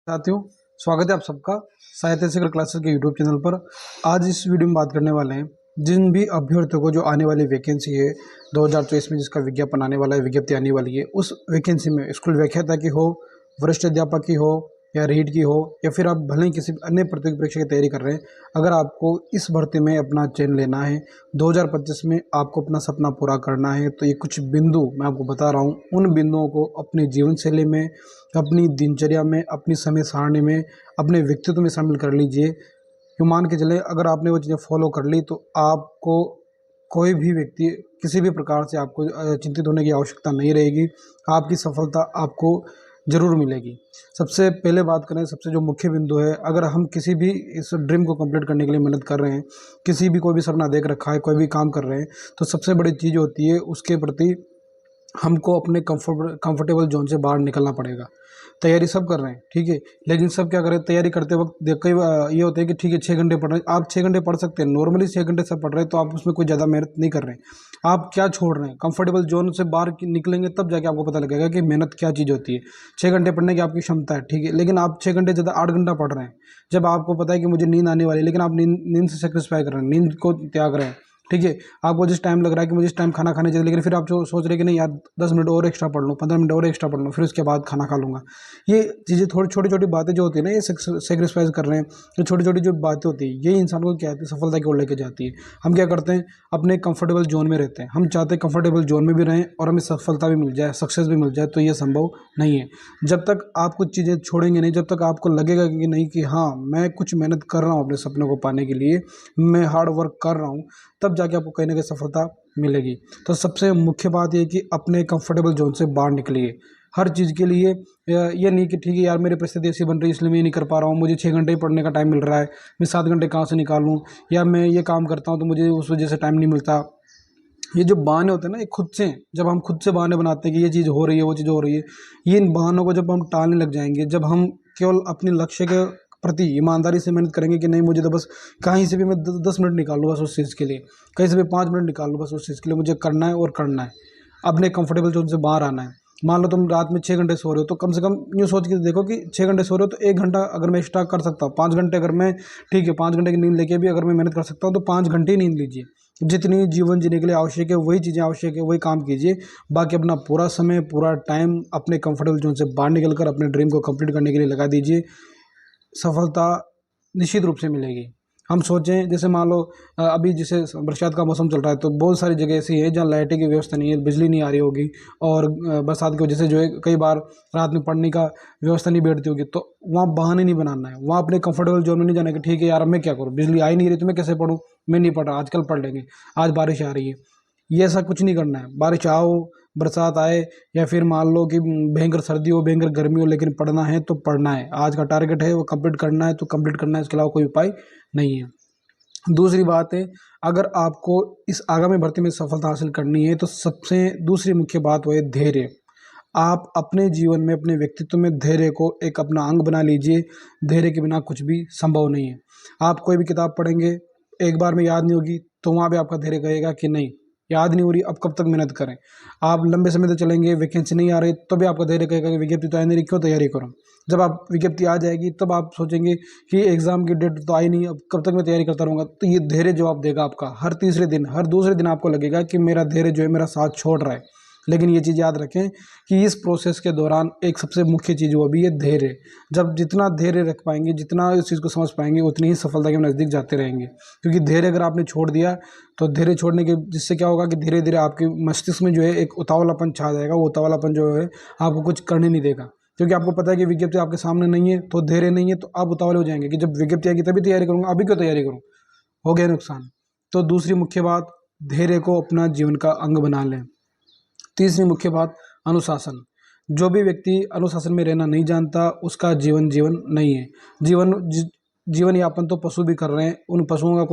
साथियों, स्वागत है आप सबका साहित्य शिखर क्लासेस के यूट्यूब चैनल पर। आज इस वीडियो में बात करने वाले हैं जिन भी अभ्यर्थियों को जो आने वाली वैकेंसी है 2024 में, जिसका विज्ञापन आने वाला है, विज्ञप्ति आने वाली है, उस वैकेंसी में स्कूल व्याख्याता की हो, वरिष्ठ अध्यापक की हो या रीड की हो, या फिर आप भले ही किसी अन्य प्रतियोगी परीक्षा की तैयारी कर रहे हैं, अगर आपको इस भर्ती में अपना चयन लेना है, 2025 में आपको अपना सपना पूरा करना है, तो ये कुछ बिंदु मैं आपको बता रहा हूँ। उन बिंदुओं को अपनी जीवन शैली में, अपनी दिनचर्या में, अपनी समय सारणी में, अपने व्यक्तित्व में शामिल कर लीजिए। यूँ मान के चले, अगर आपने वो चीज़ें फॉलो कर ली तो आपको कोई भी व्यक्ति किसी भी प्रकार से आपको चिंतित होने की आवश्यकता नहीं रहेगी। आपकी सफलता आपको ज़रूर मिलेगी। सबसे पहले बात करें, सबसे जो मुख्य बिंदु है, अगर हम किसी भी इस ड्रीम को कंप्लीट करने के लिए मेहनत कर रहे हैं, किसी भी कोई भी सपना देख रखा है, कोई भी काम कर रहे हैं, तो सबसे बड़ी चीज़ होती है उसके प्रति हमको अपने कंफर्टेबल जोन से बाहर निकलना पड़ेगा। तैयारी सब कर रहे हैं, ठीक है, लेकिन सब क्या करें, तैयारी करते वक्त कई ये होता है कि ठीक है 6 घंटे पढ़ रहे हैं, आप 6 घंटे पढ़ सकते हैं, नॉर्मली 6 घंटे सब पढ़ रहे हैं, तो आप उसमें कोई ज़्यादा मेहनत नहीं कर रहे हैं। आप क्या छोड़ रहे हैं, कंफर्टेबल जोन से बाहर निकलेंगे तब जाके आपको पता लगेगा कि मेहनत क्या चीज़ होती है। 6 घंटे पढ़ने की आपकी क्षमता है, ठीक है, लेकिन आप 6 घंटे ज़्यादा 8 घंटा पढ़ रहे हैं। जब आपको पता है कि मुझे नींद आने वाली है, लेकिन आप नींद से सेक्रीफाई कर रहे हैं, नींद को त्याग रहे हैं, ठीक है। आपको जिस टाइम लग रहा है कि मुझे इस टाइम खाना खाने चाहिए, लेकिन फिर आप जो सोच रहे हैं कि नहीं यार 10 मिनट और एक्स्ट्रा पढ़ लूँ, 15 मिनट और एक्स्ट्रा पढ़ लूँ, फिर उसके बाद खाना खा लूँगा। ये चीज़ें थोड़ी छोटी छोटी बातें जो होती है ना, ये सेक्रीफाइस कर रहे हैं, तो छोटी छोटी जो बातें होती है ये इंसान को क्या है, सफलता की ओर लेके जाती है। हम क्या करते हैं, अपने कंफर्टेबल जोन में रहते हैं। हम चाहते हैं कंफर्टेबल जोन में भी रहें और हमें सफलता भी मिल जाए, सक्सेस भी मिल जाए, तो ये संभव नहीं है। जब तक आप कुछ चीज़ें छोड़ेंगे नहीं, जब तक आपको लगेगा कि नहीं कि हाँ मैं कुछ मेहनत कर रहा हूँ अपने सपने को पाने के लिए, मैं हार्ड वर्क कर रहा हूँ, तब जाके आपको कहीं ना कहीं सफलता मिलेगी। तो सबसे मुख्य बात ये है कि अपने कंफर्टेबल जोन से बाहर निकलिए हर चीज़ के लिए। ये नहीं कि ठीक है यार मेरी परिस्थिति ऐसी बन रही है इसलिए मैं ये नहीं कर पा रहा हूँ, मुझे 6 घंटे ही पढ़ने का टाइम मिल रहा है, मैं 7 घंटे कहाँ से निकालूँ, या मैं ये काम करता हूँ तो मुझे उस वजह से टाइम नहीं मिलता। ये जो बहाने होते हैं ना, ये खुद से, जब हम खुद से बहाने बनाते हैं कि ये चीज़ हो रही है, वो चीज़ हो रही है, ये इन बहानों को जब हम टालने लग जाएंगे, जब हम केवल अपने लक्ष्य के प्रति ईमानदारी से मेहनत करेंगे कि नहीं मुझे तो बस कहीं से भी मैं 10 मिनट निकाल लूँ बस उस चीज़ के लिए, कहीं से भी 5 मिनट निकाल लूँ बस उस चीज़ के लिए, मुझे करना है और करना है, अपने कंफर्टेबल जोन से बाहर आना है। मान लो तुम रात में 6 घंटे सो रहे हो, तो कम से कम यूँ सोच के देखो कि 6 घंटे सो रहे हो तो 1 घंटा अगर मैं एक्स्ट्रा कर सकता हूँ, 5 घंटे अगर मैं, ठीक है 5 घंटे की नींद लेके भी अगर मैं मेहनत कर सकता हूँ तो 5 घंटे ही नींद लीजिए। जितनी जीवन जीने के लिए आवश्यक है वही चीज़ें आवश्यक है, वही काम कीजिए। बाकी अपना पूरा समय, पूरा टाइम अपने कंफर्टेबल जोन से बाहर निकलकर अपने ड्रीम को कंप्लीट करने के लिए लगा दीजिए। सफलता निश्चित रूप से मिलेगी। हम सोचें, जैसे मान लो अभी जैसे बरसात का मौसम चल रहा है, तो बहुत सारी जगह ऐसी है जहाँ लाइटें की व्यवस्था नहीं है, बिजली नहीं आ रही होगी, और बरसात की वजह से जो है कई बार रात में पढ़ने का व्यवस्था नहीं बैठती होगी, तो वहाँ बहाने नहीं बनाना है, वहाँ अपने कंफर्टेबल जोन में नहीं जाना कि ठीक है यार अब मैं क्या करूँ, बिजली आ ही नहीं रही तो मैं कैसे पढ़ूँ, मैं नहीं पढ़ रहा, आजकल पढ़ लेंगे, आज बारिश आ रही है। ये ऐसा कुछ नहीं करना है। बारिश आओ, बरसात आए, या फिर मान लो कि भयंकर सर्दी हो, भयंकर गर्मी हो, लेकिन पढ़ना है तो पढ़ना है। आज का टारगेट है वो कंप्लीट करना है तो कंप्लीट करना है, इसके अलावा कोई उपाय नहीं है। दूसरी बात है, अगर आपको इस आगामी भर्ती में सफलता हासिल करनी है तो सबसे दूसरी मुख्य बात वो है धैर्य। आप अपने जीवन में, अपने व्यक्तित्व में धैर्य को एक अपना अंग बना लीजिए। धैर्य के बिना कुछ भी संभव नहीं है। आप कोई भी किताब पढ़ेंगे, एक बार में याद नहीं होगी तो वहाँ भी आपका धैर्य कहेगा कि नहीं याद नहीं हो रही, अब कब तक मेहनत करें। आप लंबे समय तक चलेंगे, वैकेंसी नहीं आ रही तो भी आपका धैर्य कहेगा कि विज्ञप्ति तो आई नहीं रही, क्यों तैयारी करूँ। जब आप विज्ञप्ति आ जाएगी तब आप सोचेंगे कि एग्जाम की डेट तो आई नहीं, अब कब तक मैं तैयारी करता रहूँगा। तो ये धैर्य जवाब देगा आपका। हर तीसरे दिन, हर दूसरे दिन आपको लगेगा कि मेरा धैर्य जो है मेरा साथ छोड़ रहा है। लेकिन ये चीज़ याद रखें कि इस प्रोसेस के दौरान एक सबसे मुख्य चीज़ वो भी है धैर्य। जब जितना धैर्य रख पाएंगे, जितना इस चीज़ को समझ पाएंगे, उतनी ही सफलता के नज़दीक जाते रहेंगे। क्योंकि धैर्य अगर आपने छोड़ दिया तो धैर्य छोड़ने के जिससे क्या होगा कि धीरे धीरे आपके मस्तिष्क में जो है एक उतावलापन छा जाएगा। वो उतावलापन जो है आपको कुछ करने नहीं देगा, क्योंकि आपको पता है कि विज्ञप्ति आपके सामने नहीं है, तो धैर्य नहीं है, तो आप उतावले हो जाएंगे कि जब विज्ञप्ति आएगी तभी तैयारी करूँगा, अभी क्यों तैयारी करूँ, हो गया नुकसान। तो दूसरी मुख्य बात, धैर्य को अपना जीवन का अंग बना लें। तीसरी मुख्य बात, अनुशासन। जो भी व्यक्ति अनुशासन में रहना नहीं जानता उसका जीवन जीवन नहीं है। जीवन यापन तो पशु भी कर रहे हैं, उन पशुओं का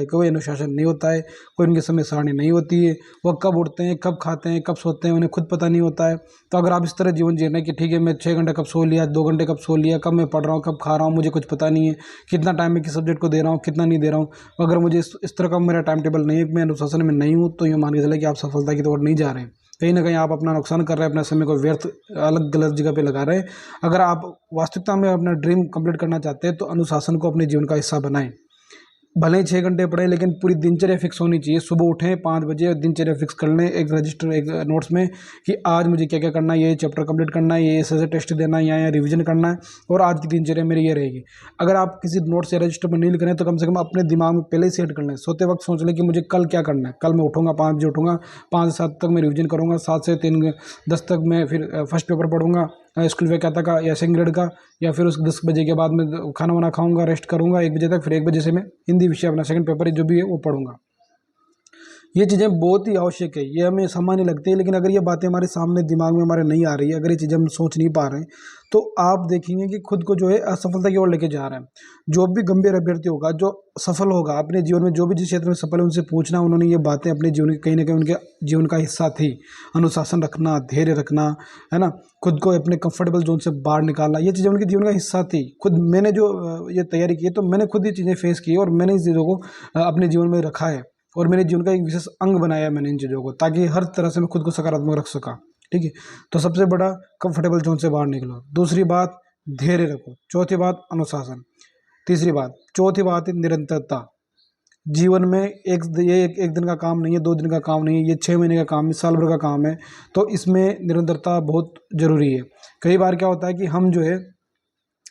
कोई अनुशासन नहीं होता है, कोई उनकी समय सारणी नहीं होती है। वह कब उठते हैं, कब खाते हैं, कब सोते हैं, उन्हें खुद पता नहीं होता है। तो अगर आप इस तरह जीवन जी रहे हैं कि ठीक है मैं 6 घंटे कब सो लिया, 2 घंटे कब सो लिया, कब मैं पढ़ रहा हूँ, कब खा रहा हूँ, मुझे कुछ पता नहीं है, कितना टाइम मैं किस सब्जेक्ट को दे रहा हूँ, कितना नहीं दे रहा हूँ, अगर मुझे इस तरह का मेरा टाइम टेबल नहीं है, मैं अनुशासन में नहीं हूँ, तो ये मान के चले कि आप सफलता की ओर नहीं जा रहे हैं। कहीं ना कहीं आप अपना नुकसान कर रहे हैं, अपना समय को व्यर्थ अलग गलत जगह पे लगा रहे हैं। अगर आप वास्तविकता में अपना ड्रीम कंप्लीट करना चाहते हैं तो अनुशासन को अपने जीवन का हिस्सा बनाएं। भले ही 6 घंटे पढ़ें, लेकिन पूरी दिनचर्या फिक्स होनी चाहिए। सुबह उठें 5 बजे और दिनचर्या फिक्स कर लें एक रजिस्टर, एक नोट्स में कि आज मुझे क्या क्या करना है, ये चैप्टर कंप्लीट करना है, ये ऐसे टेस्ट देना है, या रिवीजन करना है, और आज की दिनचर्या मेरी ये रहेगी। अगर आप किसी नोट्स या रजिस्टर पर नहीं लिख रहे हैं तो कम से कम अपने दिमाग में पहले ही सेट कर लें। सोते वक्त सोच लें कि मुझे कल क्या करना है। कल मैं उठूँगा 5 बजे उठूँगा, 5 से 7 तक मैं रिवीजन करूँगा, 7 से 3:10 तक मैं फिर फर्स्ट पेपर पढ़ूंगा स्कूल व्याख्याता का या सेकंड ग्रेड का, या फिर उस 10 बजे के बाद मैं खाना वाना खाऊंगा, रेस्ट करूंगा 1 बजे तक, फिर 1 बजे से मैं हिंदी विषय अपना सेकंड पेपर जो भी है वो पढ़ूंगा। ये चीज़ें बहुत ही आवश्यक है, ये हमें सामान्य लगती है, लेकिन अगर ये बातें हमारे सामने दिमाग में हमारे नहीं आ रही है, अगर ये चीज़ें हम सोच नहीं पा रहे हैं, तो आप देखेंगे कि खुद को जो है असफलता की ओर लेके जा रहा है। जो भी गंभीर अभ्यर्थी होगा, जो सफल होगा अपने जीवन में, जो भी जिस क्षेत्र में सफल है, उनसे पूछना उन्होंने ये बातें अपने जीवन की कहीं ना कहीं उनके जीवन का हिस्सा थी। अनुशासन रखना, धैर्य रखना, है ना, खुद को अपने कंफर्टेबल जोन से बाहर निकालना, ये चीज़ें उनके जीवन का हिस्सा थी। खुद मैंने जो ये तैयारी की है, तो मैंने खुद ये चीज़ें फेस की और मैंने इस चीज़ों को अपने जीवन में रखा है और मेरे जीवन का एक विशेष अंग बनाया है मैंने इन चीज़ों को, ताकि हर तरह से मैं खुद को सकारात्मक रख सका। ठीक है, तो सबसे बड़ा कंफर्टेबल जोन से बाहर निकलो। दूसरी बात, धैर्य रखो। चौथी बात, अनुशासन। तीसरी बात, चौथी बात है निरंतरता। जीवन में एक दिन का काम नहीं है, 2 दिन का काम नहीं है, ये 6 महीने का काम है, साल भर का काम है। तो इसमें निरंतरता बहुत ज़रूरी है। कई बार क्या होता है कि हम जो है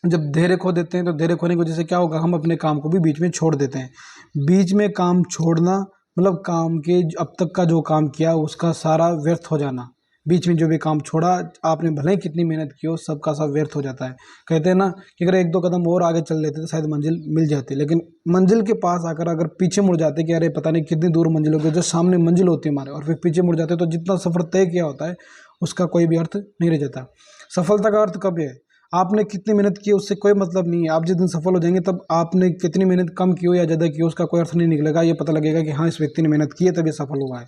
जब धैर्य खो देते हैं, तो धैर्य खोने की वजह से क्या होगा, हम अपने काम को भी बीच में छोड़ देते हैं। बीच में काम छोड़ना मतलब काम के अब तक का जो काम किया उसका सारा व्यर्थ हो जाना। बीच में जो भी काम छोड़ा, आपने भले ही कितनी मेहनत की हो, सबका सब व्यर्थ हो जाता है। कहते हैं ना कि अगर 1-2 कदम और आगे चल लेते तो शायद मंजिल मिल जाती, लेकिन मंजिल के पास आकर अगर पीछे मुड़ जाते कि अरे पता नहीं कितनी दूर मंजिल होगी, जो सामने मंजिल होती है हमारे, और फिर पीछे मुड़ जाते, तो जितना सफर तय किया होता है उसका कोई भी अर्थ नहीं रह जाता। सफलता का अर्थ कब है, आपने कितनी मेहनत की उससे कोई मतलब नहीं है। आप जिस दिन सफल हो जाएंगे, तब आपने कितनी मेहनत कम की हो या ज़्यादा की हो उसका कोई अर्थ नहीं निकलेगा। ये पता लगेगा कि हाँ, इस व्यक्ति ने मेहनत की है तब ये सफल हुआ है।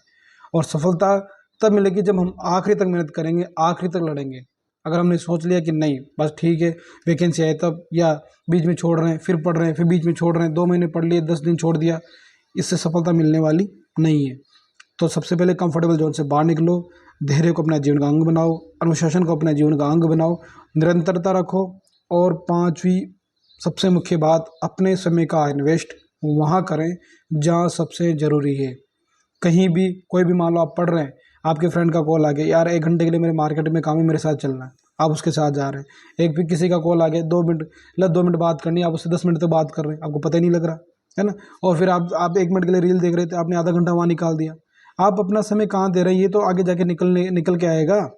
और सफलता तब मिलेगी जब हम आखिरी तक मेहनत करेंगे, आखिरी तक लड़ेंगे। अगर हमने सोच लिया कि नहीं बस ठीक है वैकेंसी आए तब, या बीच में छोड़ रहे हैं, फिर पढ़ रहे हैं, फिर बीच में छोड़ रहे हैं, 2 महीने पढ़ लिए, 10 दिन छोड़ दिया, इससे सफलता मिलने वाली नहीं है। तो सबसे पहले कंफर्टेबल जोन से बाहर निकलो, धैर्य को अपना जीवन का अंग बनाओ, अनुशासन को अपना जीवन का अंग बनाओ, निरंतरता रखो, और 5वीं सबसे मुख्य बात, अपने समय का इन्वेस्ट वहाँ करें जहाँ सबसे ज़रूरी है। कहीं भी कोई भी मान लो आप पढ़ रहे हैं, आपके फ्रेंड का कॉल आ गया, यार 1 घंटे के लिए मेरे मार्केट में काम है, मेरे साथ चलना है, आप उसके साथ जा रहे हैं। एक भी किसी का कॉल आ गया, 2 मिनट, 2 मिनट बात करनी है, आप उससे 10 मिनट तक बात कर रहे हैं, आपको पता ही नहीं लग रहा है ना। और फिर आप 1 मिनट के लिए रील देख रहे थे, आपने आधा घंटा वहाँ निकाल दिया। आप अपना समय कहाँ दे रहे हैं, ये तो आगे जाके निकल के आएगा।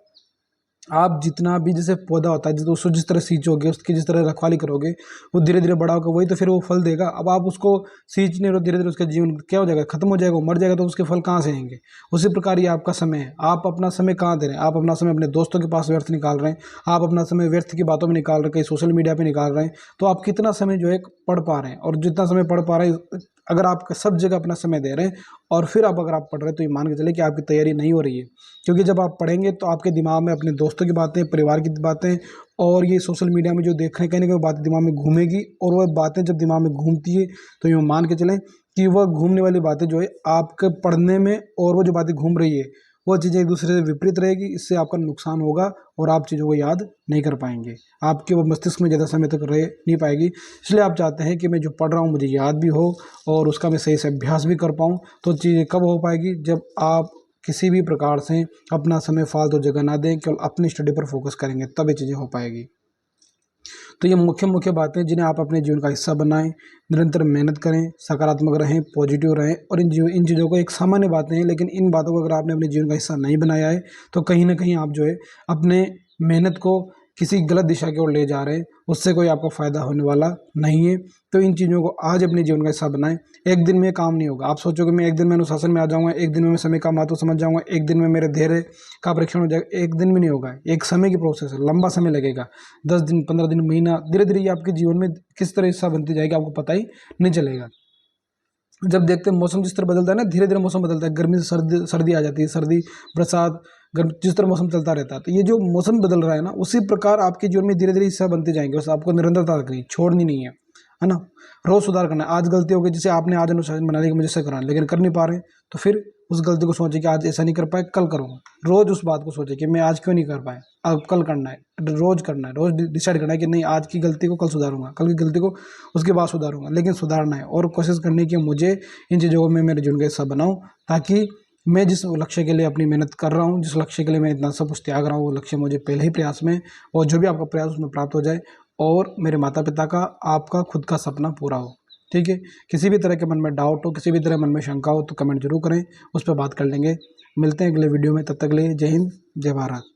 आप जितना भी, जैसे पौधा होता है, उसको जिस तरह सींचोगे, उसकी जिस तरह रखवाली करोगे, वो धीरे धीरे बड़ा होगा, वही तो फिर वो फल देगा। अब आप उसको सींच नहीं रहे, धीरे धीरे उसका जीवन क्या हो जाएगा, खत्म हो जाएगा, वो मर जाएगा, तो उसके फल कहाँ से आएंगे। उसी प्रकार ये आपका समय है। आप अपना समय कहाँ दे रहे हैं, आप अपना समय अपने दोस्तों के पास व्यर्थ निकाल रहे हैं, आप अपना समय व्यर्थ की बातों में निकाल रहे हैं, कहीं सोशल मीडिया पर निकाल रहे हैं। तो आप कितना समय जो है पढ़ पा रहे हैं, और जितना समय पढ़ पा रहे हैं, अगर आप सब जगह अपना समय दे रहे हैं और फिर आप अगर आप पढ़ रहे हैं, तो ये मान के चले कि आपकी तैयारी नहीं हो रही है। क्योंकि जब आप पढ़ेंगे तो आपके दिमाग में अपने दोस्तों की बातें, परिवार की बातें, और ये सोशल मीडिया में जो देख रहे हैं, कहीं ना कहीं बातें दिमाग में घूमेगी, और वह बातें जब दिमाग में घूमती है तो ये मान के चलें कि वह घूमने वाली बातें जो है आपके पढ़ने में, और वो जो बातें घूम रही है वो चीज़ें एक दूसरे से विपरीत रहेगी, इससे आपका नुकसान होगा और आप चीज़ों को याद नहीं कर पाएंगे, आपके वो मस्तिष्क में ज़्यादा समय तक रह नहीं पाएगी। इसलिए आप चाहते हैं कि मैं जो पढ़ रहा हूँ मुझे याद भी हो और उसका मैं सही से अभ्यास भी कर पाऊँ। तो चीज़ें कब हो पाएगी, जब आप किसी भी प्रकार से अपना समय फालतू जगह ना दें, केवल अपनी स्टडी पर फोकस करेंगे, तब ये चीज़ें हो पाएगी। तो ये मुख्य बातें जिन्हें आप अपने जीवन का हिस्सा बनाएं, निरंतर मेहनत करें, सकारात्मक रहें, पॉजिटिव रहें, और इन चीज़ों को एक सामान्य बातें हैं, लेकिन इन बातों को अगर आपने अपने जीवन का हिस्सा नहीं बनाया है तो कहीं ना कहीं आप जो है अपने मेहनत को किसी गलत दिशा की ओर ले जा रहे हैं, उससे कोई आपको फ़ायदा होने वाला नहीं है। तो इन चीज़ों को आज अपने जीवन का हिस्सा बनाएं। एक दिन में काम नहीं होगा। आप सोचोगे मैं एक दिन में अनुशासन में आ जाऊँगा, एक दिन में मैं समय का महत्व समझ जाऊँगा, एक दिन में मेरे धैर्य का परीक्षण हो जाएगा, एक दिन में नहीं होगा। एक समय की प्रोसेस है, लंबा समय लगेगा, 10 दिन, 15 दिन, महीना, धीरे धीरे ये आपके जीवन में किस तरह हिस्सा बनती जाएगी आपको पता ही नहीं चलेगा। जब देखते हैं मौसम जिस तरह बदलता है ना, धीरे धीरे मौसम बदलता है, गर्मी से सर्दी आ जाती है, सर्दी बरसात गर्म, जिस तरह मौसम चलता रहता है। तो ये जो मौसम बदल रहा है ना, उसी प्रकार आपके जीवन में धीरे धीरे हिस्सा बनते जाएंगे। बस आपको निरंतरता रखनी है, छोड़नी नहीं है ना। रोज सुधार करना है। आज गलती हो गई, जैसे आपने आज अनुशासन बना लिया कि मुझे से कराना, लेकिन कर नहीं पा रहे हैं, तो फिर उस गलती को सोचे कि आज ऐसा नहीं कर पाए, कल करूँगा। रोज़ उस बात को सोचे कि मैं आज क्यों नहीं कर पाया, अब कल करना है, रोज़ करना है, रोज़ डिसाइड करना है कि नहीं आज की गलती को कल सुधारूंगा, कल की गलती को उसके बाद सुधारूंगा, लेकिन सुधारना है और कोशिश करनी है कि मुझे इन चीज़ों को मैं मेरे जीवन का हिस्सा बनाऊँ, ताकि मैं जिस लक्ष्य के लिए अपनी मेहनत कर रहा हूँ, जिस लक्ष्य के लिए मैं इतना सब कुछ त्याग रहा हूँ, वो लक्ष्य मुझे पहले ही प्रयास में और जो भी आपका प्रयास उसमें प्राप्त हो जाए और मेरे माता पिता का, आपका खुद का सपना पूरा हो। ठीक है, किसी भी तरह के मन में डाउट हो, किसी भी तरह मन में शंका हो तो कमेंट जरूर करें, उस पर बात कर लेंगे। मिलते हैं अगले वीडियो में, तब तक के लिए जय हिंद, जय भारत।